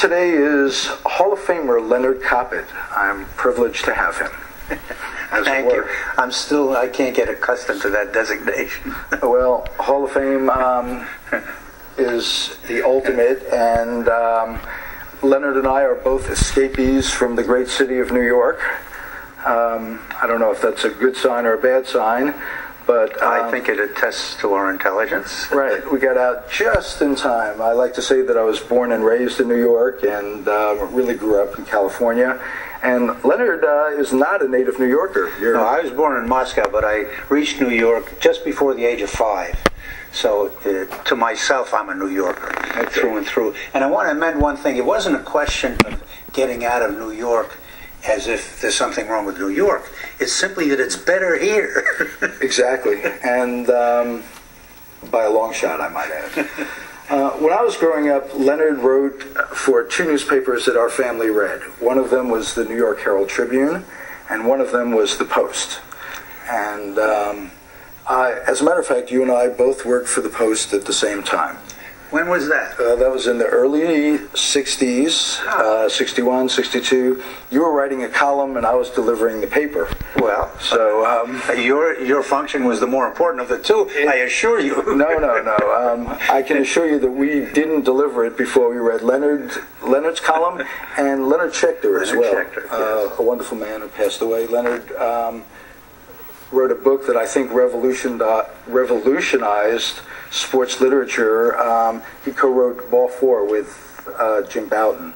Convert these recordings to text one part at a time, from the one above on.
Today is Hall of Famer Leonard Koppett. I'm privileged to have him. Thank you. I can't get accustomed to that designation. Well, Hall of Fame is the ultimate, and Leonard and I are both escapees from the great city of New York. I don't know if that's a good sign or a bad sign, but I think it attests to our intelligence. Right. We got out just in time. I like to say that I was born and raised in New York and really grew up in California. And Leonard is not a native New Yorker. No, I was born in Moscow, but I reached New York just before the age of 5. So to myself, I'm a New Yorker through and through. And I want to amend one thing. It wasn't a question of getting out of New York as if there's something wrong with New York. It's simply that it's better here. Exactly. And by a long shot, I might add. When I was growing up, Leonard wrote for 2 newspapers that our family read. One of them was the New York Herald Tribune, and one of them was the Post. And as a matter of fact, you and I both worked for the Post at the same time. When was that? That was in the early 60s, 61, 62. You were writing a column and I was delivering the paper. Well, so your function was the more important of the two, I assure you. No. I can assure you that we didn't deliver it before we read Leonard's column and Leonard Schechter as well. Schechter, yes. A wonderful man who passed away. Leonard wrote a book that I think revolutionized sports literature. He co-wrote Ball 4 with Jim Bouton.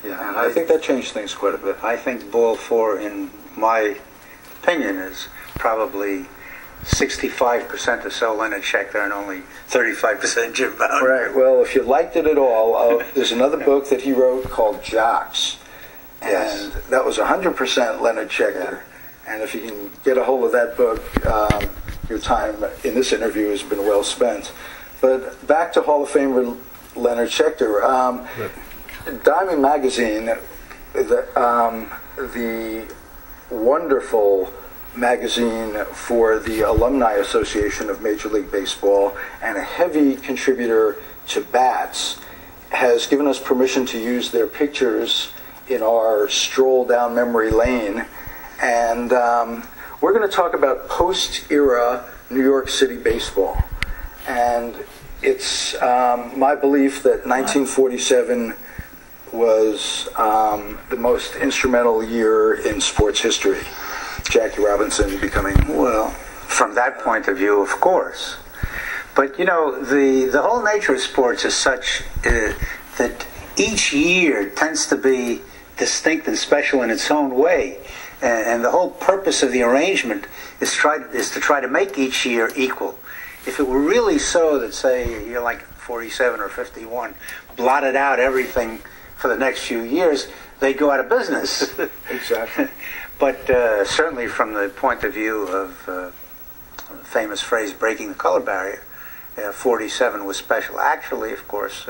Yeah, and I think that changed things quite a bit. I think Ball 4, in my opinion, is probably 65% or so Leonard Schechter and only 35% Jim Bouton. Right. Well, if you liked it at all, there's another book that he wrote called Jocks. And that was 100% Leonard Schechter. Yeah. And if you can get a hold of that book, your time in this interview has been well spent. But back to Hall of Famer Leonard Schechter. Diamond Magazine, the wonderful magazine for the Alumni Association of Major League Baseball and a heavy contributor to bats, has given us permission to use their pictures in our stroll down memory lane. And we're going to talk about post-era New York City baseball. And it's my belief that 1947 was the most instrumental year in sports history. Jackie Robinson becoming... Well, from that point of view, of course. But, you know, the whole nature of sports is such that each year tends to be distinct and special in its own way. And the whole purpose of the arrangement is to try to make each year equal. If it were really so that, say, you're like 47 or 51, blotted out everything for the next few years, they'd go out of business. Exactly. But certainly from the point of view of the famous phrase, breaking the color barrier, 47 was special. Actually, of course,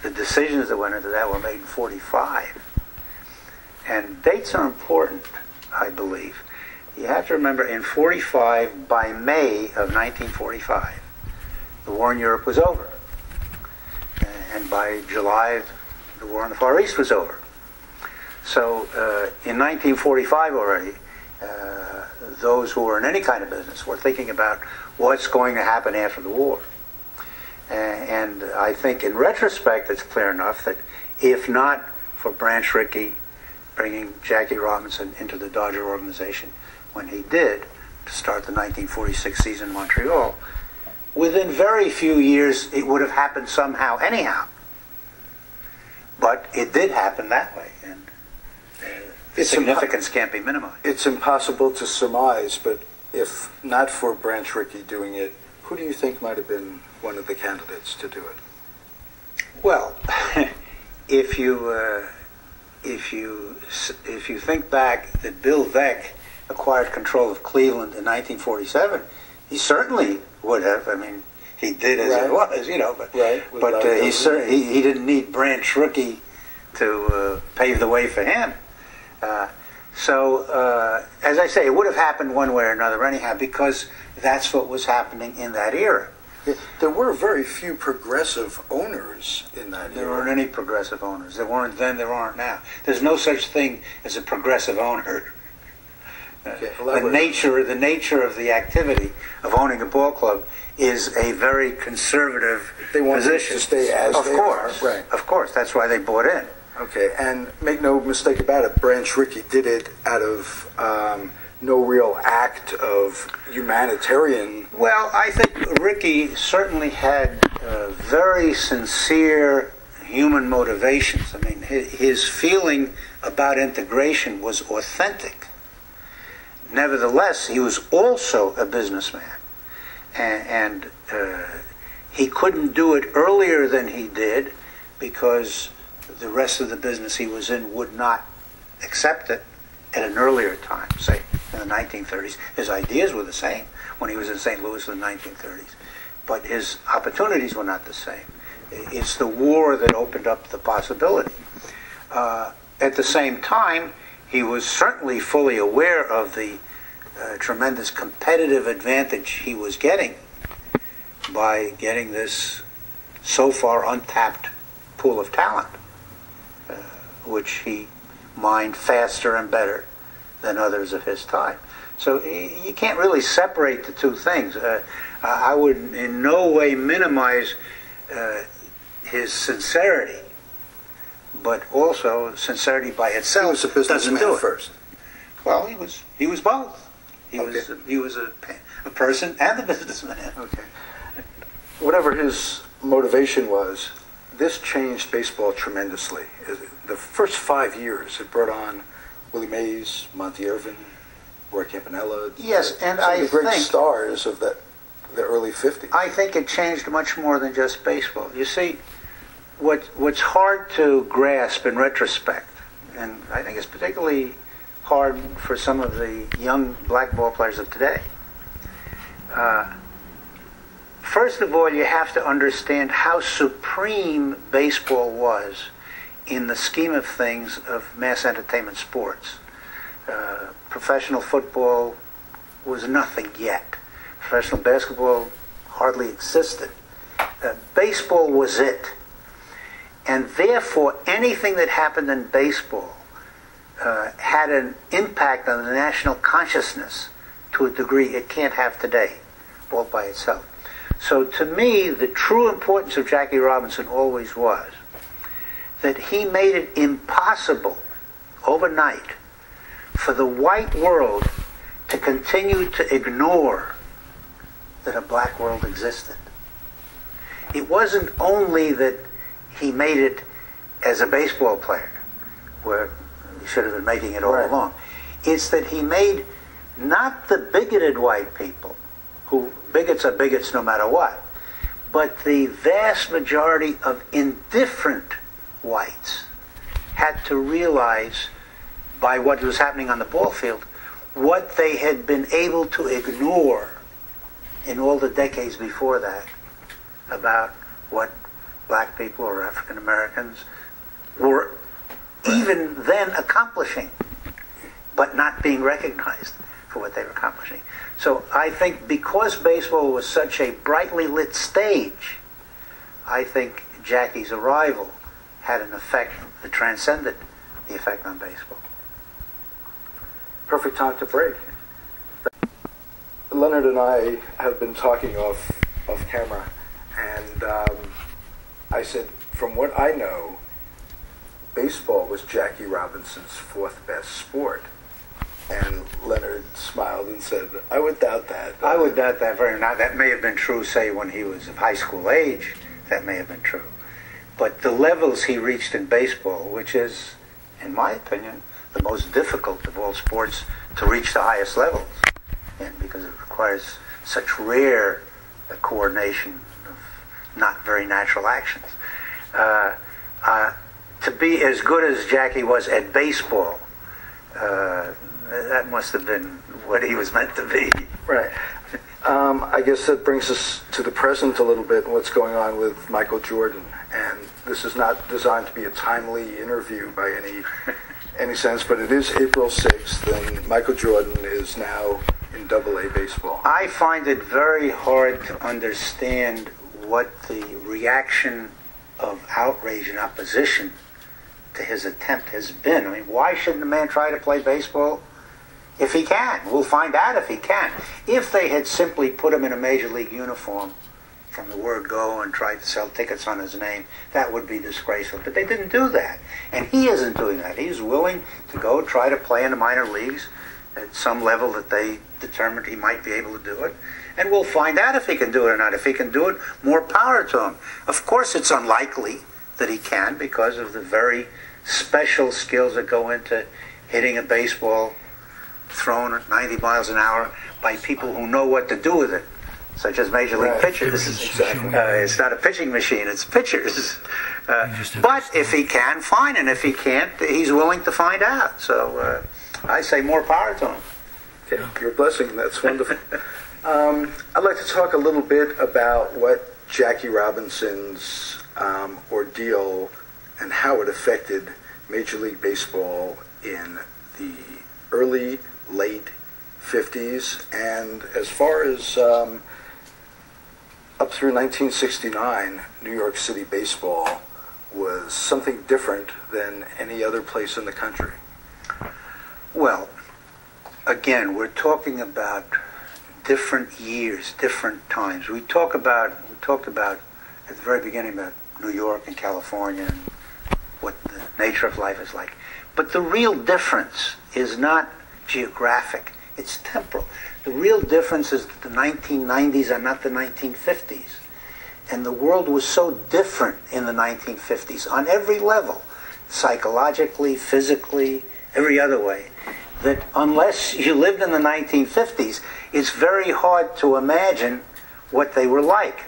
the decisions that went into that were made in 45. And dates are important, I believe. You have to remember, in 45, by May of 1945, the war in Europe was over. And by July, the war in the Far East was over. So in 1945 already, those who were in any kind of business were thinking about what's going to happen after the war. And I think in retrospect, it's clear enough that if not for Branch Rickey bringing Jackie Robinson into the Dodger organization when he did to start the 1946 season in Montreal, within very few years it would have happened somehow anyhow. But it did happen that way, and its significance can't be minimized. It's impossible to surmise, but if not for Branch Rickey doing it, who do you think might have been one of the candidates to do it? Well, if you think back that Bill Veeck acquired control of Cleveland in 1947, he certainly would have. I mean, he did as it was, you know. But he didn't need Branch Rickey to pave the way for him. So, as I say, it would have happened one way or another anyhow, because that's what was happening in that era. Yeah, there were very few progressive owners in that era. There weren't any progressive owners. There weren't then, there aren't now. There's no such thing as a progressive owner. Okay, the nature of the activity of owning a ball club is a very conservative They want position. to stay as of they course, are. Right. Of course, that's why they bought in. Okay, and make no mistake about it, Branch Rickey did it out of no real act of humanitarian. Well, I think Rickey certainly had very sincere human motivations. I mean, his feeling about integration was authentic. Nevertheless, he was also a businessman, and he couldn't do it earlier than he did because the rest of the business he was in would not accept it at an earlier time, say in the 1930s. His ideas were the same when he was in St. Louis in the 1930s, but his opportunities were not the same. It's the war that opened up the possibility. At the same time, he was certainly fully aware of the tremendous competitive advantage he was getting by getting this so far untapped pool of talent, which he mined faster and better than others of his time. So you can't really separate the two things. I would in no way minimize his sincerity, but also sincerity by itself He was a businessman doesn't do it. first. Well, he was both. He was a person and a businessman. Okay. Whatever his motivation was, this changed baseball tremendously. The first 5 years, it brought on Willie Mays, Monty Irvin, Roy Campanella. Yes, and some I of the great think stars of the early 50s. I think it changed much more than just baseball. You see, what's hard to grasp in retrospect, and I think it's particularly hard for some of the young black ball players of today. First of all, you have to understand how supreme baseball was in the scheme of things of mass entertainment sports. Professional football was nothing yet. Professional basketball hardly existed. Baseball was it. And therefore, anything that happened in baseball had an impact on the national consciousness to a degree it can't have today, all by itself. So to me, the true importance of Jackie Robinson always was that he made it impossible overnight for the white world to continue to ignore that a black world existed. It wasn't only that he made it as a baseball player, where he should have been making it all along. It's that he made not the bigoted white people, who bigots are bigots no matter what, but the vast majority of indifferent whites had to realize by what was happening on the ball field what they had been able to ignore in all the decades before that about what black people or African Americans were even then accomplishing, but not being recognized for what they were accomplishing. So I think because baseball was such a brightly lit stage, I think Jackie's arrival had an effect that transcended the effect on baseball. Perfect time to break. Leonard and I have been talking off camera, and I said, from what I know, baseball was Jackie Robinson's fourth best sport. And Leonard smiled and said, I would doubt that. I would doubt that very much. That may have been true, say, when he was of high school age. That may have been true. But the levels he reached in baseball, which is, in my opinion, the most difficult of all sports to reach the highest levels, and because it requires such rare coordination of not very natural actions. To be as good as Jackie was at baseball, that must have been what he was meant to be. Right. I guess that brings us to the present a little bit and what's going on with Michael Jordan. And this is not designed to be a timely interview by any sense, but it is April 6th, and Michael Jordan is now in in Double-A baseball? I find it very hard to understand what the reaction of outrage and opposition to his attempt has been. I mean, why shouldn't a man try to play baseball if he can? We'll find out if he can. If they had simply put him in a major league uniform from the word go and tried to sell tickets on his name, that would be disgraceful. But they didn't do that. And he isn't doing that. He's willing to go try to play in the minor leagues at some level that they determined he might be able to do it. And we'll find out if he can do it or not. If he can do it, more power to him. Of course, it's unlikely that he can because of the very special skills that go into hitting a baseball thrown at 90 miles an hour by people who know what to do with it, such as major league pitchers. It's not a pitching machine, it's pitchers. But if he can, fine. And if he can't, he's willing to find out. So I say more power to him. Okay, your blessing, that's wonderful. I'd like to talk a little bit about what Jackie Robinson's ordeal and how it affected Major League Baseball in the early, late 50s, and as far as up through 1969, New York City baseball was something different than any other place in the country. Well, again, we're talking about different years, different times. We talked about at the very beginning about New York and California and what the nature of life is like. But the real difference is not geographic, it's temporal. The real difference is that the 1990s are not the 1950s. And the world was so different in the 1950s on every level, psychologically, physically, every other way, that unless you lived in the 1950s, it's very hard to imagine what they were like.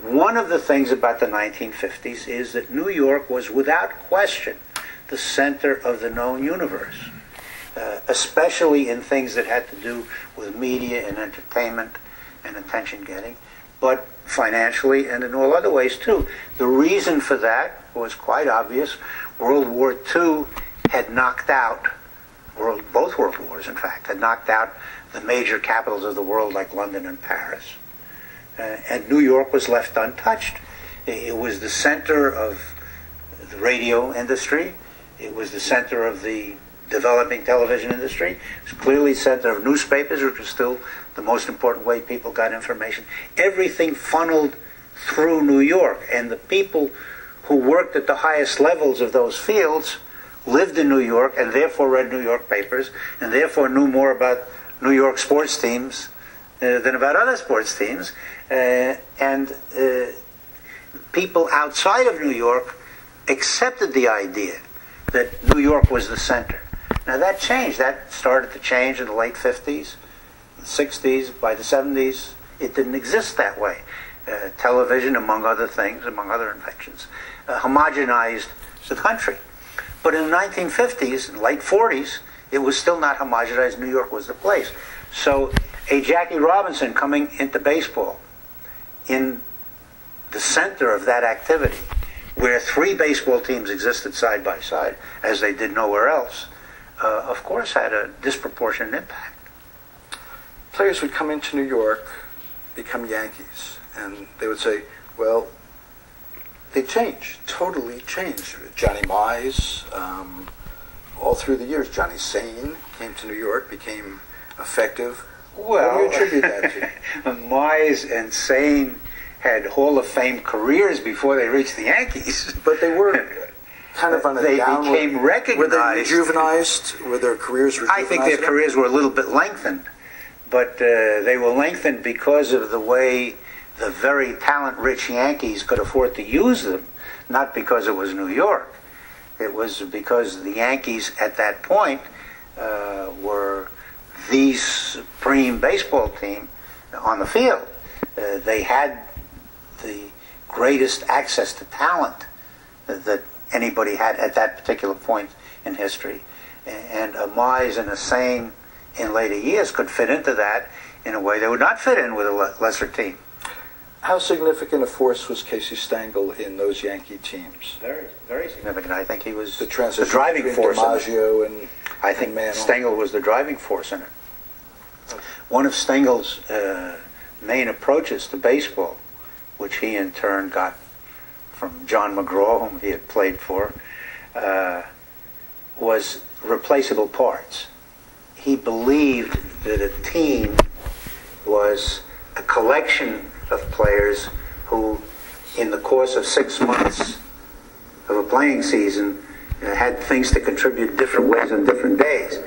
One of the things about the 1950s is that New York was without question the center of the known universe, especially in things that had to do with media and entertainment and attention-getting, but financially and in all other ways too. The reason for that was quite obvious. World War II had knocked out, both world wars in fact, had knocked out the major capitals of the world like London and Paris. And New York was left untouched. It was the center of the radio industry. It was the center of the developing television industry. It was clearly the center of newspapers, which was still the most important way people got information. Everything funneled through New York, and the people who worked at the highest levels of those fields lived in New York and therefore read New York papers and therefore knew more about New York sports teams than about other sports teams. And people outside of New York accepted the idea that New York was the center. Now that changed. That started to change in the late 50s, the 60s. By the 70s, it didn't exist that way. Television, among other things, among other inventions, homogenized the country. But in the 1950s and late 40s, it was still not homogenized. New York was the place. So a Jackie Robinson coming into baseball in the center of that activity, where three baseball teams existed side by side, as they did nowhere else, of course had a disproportionate impact. Players would come into New York, become Yankees, and they would say, well, they changed, totally changed. Johnny Mize, all through the years, Johnny Sane came to New York, became effective. Well, what do you attribute that to? Mize and Sane had Hall of Fame careers before they reached the Yankees. But they were kind of on a they downward. They became recognized. Were they rejuvenized? Were their careers rejuvenized? I think their careers were a little bit lengthened. But they were lengthened because of the way the very talent-rich Yankees could afford to use them, not because it was New York. It was because the Yankees at that point were the supreme baseball team on the field. They had the greatest access to talent that anybody had at that particular point in history. And a Mize and a Sane in later years could fit into that in a way they would not fit in with a lesser team. How significant a force was Casey Stengel in those Yankee teams? Very, very significant. I think he was the driving force. DiMaggio and I think Mann. Stengel was the driving force in it. one of Stengel's main approaches to baseball, which he in turn got from John McGraw, whom he had played for, was replaceable parts. He believed that a team was a collection of players who, in the course of 6 months of a playing season, had things to contribute different ways on different days.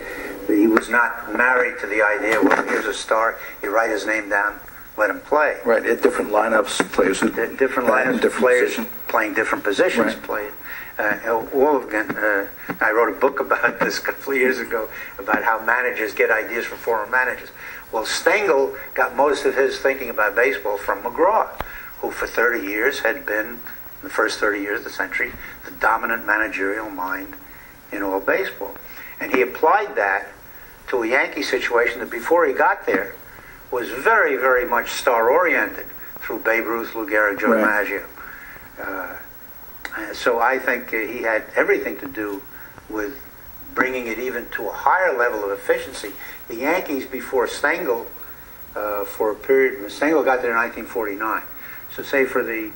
He was not married to the idea, well, here's a star, you write his name down, let him play. Right, at different lineups, players who different lineups, different players position. Playing different positions, Right. played. I wrote a book about this a couple of years ago, about how managers get ideas from former managers. Well, Stengel got most of his thinking about baseball from McGraw, who for 30 years had been, in the first 30 years of the century, the dominant managerial mind in all baseball. And he applied that to a Yankee situation that before he got there was very, very much star-oriented through Babe Ruth, Lou Gehrig, Joe DiMaggio. So I think he had everything to do with bringing it even to a higher level of efficiency. The Yankees before Stengel, for a period, when Stengel got there in 1949, so say for the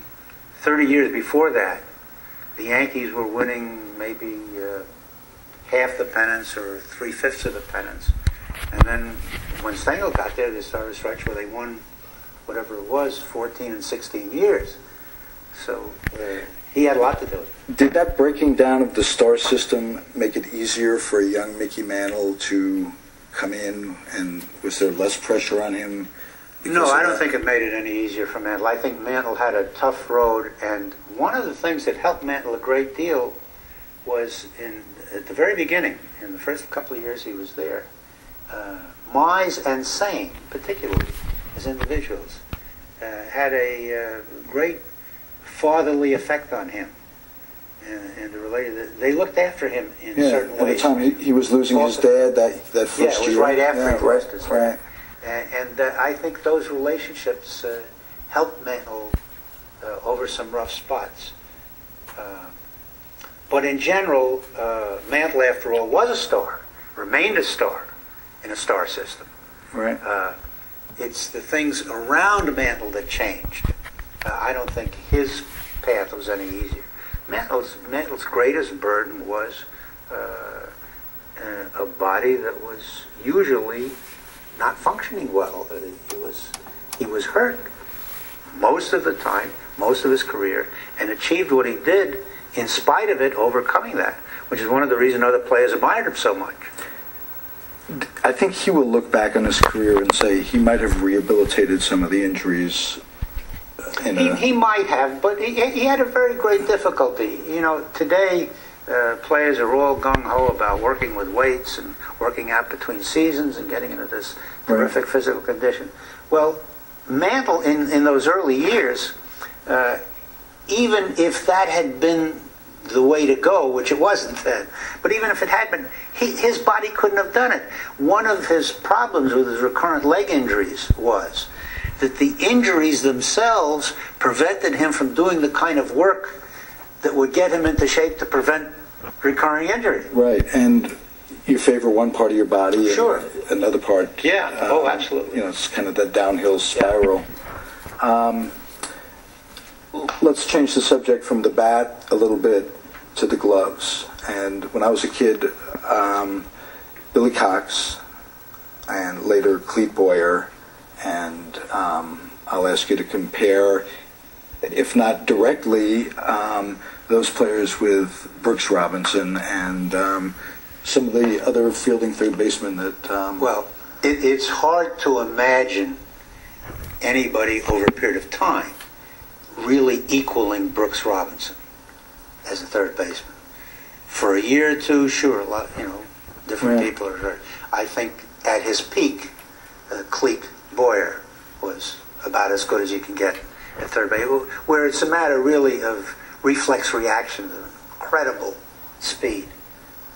30 years before that, the Yankees were winning maybe half the pennants or 3/5 of the pennants. And then when Stengel got there, they started a stretch where they won whatever it was, 14 and 16 years. So he had a lot to do with it. Did that breaking down of the star system make it easier for a young Mickey Mantle to come in, and was there less pressure on him? No, I don't think it made it any easier for Mantle. I think Mantle had a tough road, and one of the things that helped Mantle a great deal was at the very beginning, in the first couple of years he was there, Mize and Sain, particularly as individuals, had a great fatherly effect on him, and they looked after him in certain ways. At the time he was losing his dad that first year. Yeah, it was right after he lost his dad. Right. And I think those relationships helped Mantle over some rough spots. But in general, Mantle, after all, was a star, remained a star in a star system. Right. It's the things around Mantle that changed. I don't think his path was any easier. Mantle's greatest burden was a body that was usually not functioning well. He was hurt most of the time, most of his career, and achieved what he did in spite of it, overcoming that, which is one of the reasons other players admired him so much. I think he will look back on his career and say he might have rehabilitated some of the injuries. He might have, but he had a very great difficulty. You know, today players are all gung-ho about working with weights and working out between seasons and getting into this terrific physical condition. Well, Mantle, in those early years, even if that had been the way to go, which it wasn't then, but even if it had been, his body couldn't have done it. One of his problems with his recurrent leg injuries was that the injuries themselves prevented him from doing the kind of work that would get him into shape to prevent recurring injury. Right, and you favor one part of your body, sure, and another part. Yeah. Oh, absolutely. You know, it's kind of that downhill spiral. Yeah. Let's change the subject from the bat a little bit to the gloves. And when I was a kid, Billy Cox, and later Clete Boyer, and I'll ask you to compare, if not directly, those players with Brooks Robinson and some of the other fielding third basemen that... Well, it's hard to imagine anybody over a period of time really equaling Brooks Robinson as a third baseman. For a year or two, sure, a lot, different people are hurt. I think at his peak, Clete Boyer was about as good as you can get at third base, where it's a matter really of reflex reaction, incredible speed.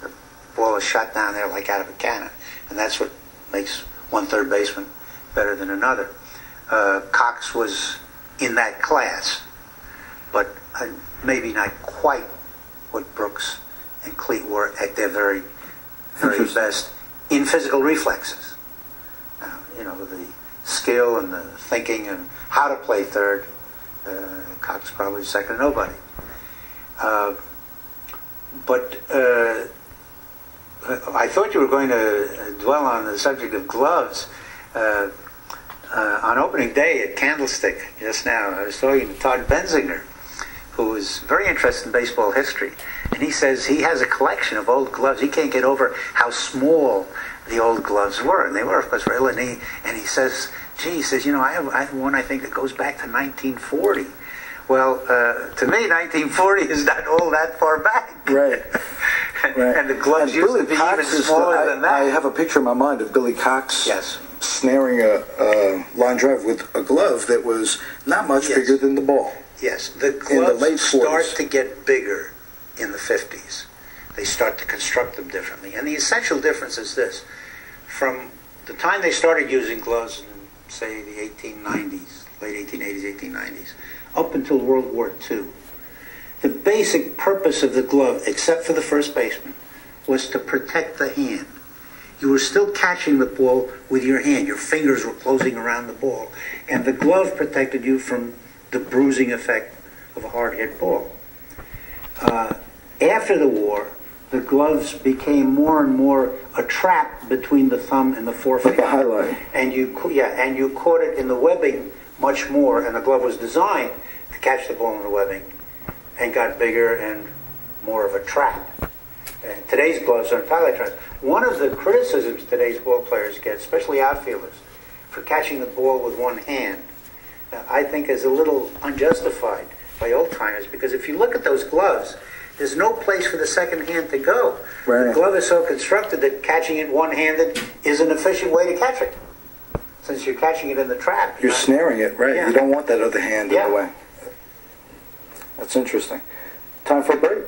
The ball is shot down there like out of a cannon, and that's what makes one third baseman better than another. Cox was in that class, but maybe not quite what Brooks and Clete were at their very, very best in physical reflexes. the skill and the thinking and how to play third. Cox probably second to nobody. But I thought you were going to dwell on the subject of gloves. On opening day at Candlestick just now, I was talking to Todd Benzinger, who is very interested in baseball history, and he says he has a collection of old gloves. He can't get over how small the old gloves were, and they were, of course, real. And he says, gee, he says, I have one I think that goes back to 1940. Well, to me, 1940 is not all that far back. Right. Right. And the gloves used to be even smaller than that. I have a picture in my mind of Billy Cox snaring a line drive with a glove that was not much bigger than the ball. Yes, the gloves start to get bigger in the 50s. They start to construct them differently. And the essential difference is this. From the time they started using gloves in, say, the 1890s, late 1880s, 1890s, up until World War II, the basic purpose of the glove, except for the first baseman, was to protect the hand. You were still catching the ball with your hand. Your fingers were closing around the ball. And the glove protected you from the bruising effect of a hard-hit ball. After the war, the gloves became more and more a trap between the thumb and the forefinger. Like a highlight. And you caught it in the webbing much more, and the glove was designed to catch the ball in the webbing and got bigger and more of a trap. And today's gloves are entirely traps. One of the criticisms today's ball players get, especially outfielders, for catching the ball with one hand, I think is a little unjustified by old-timers, because if you look at those gloves, there's no place for the second hand to go. Right. The glove is so constructed that catching it one-handed is an efficient way to catch it. Since you're catching it in the trap. You're snaring it, right? Yeah. You don't want that other hand in the way. That's interesting. Time for a break.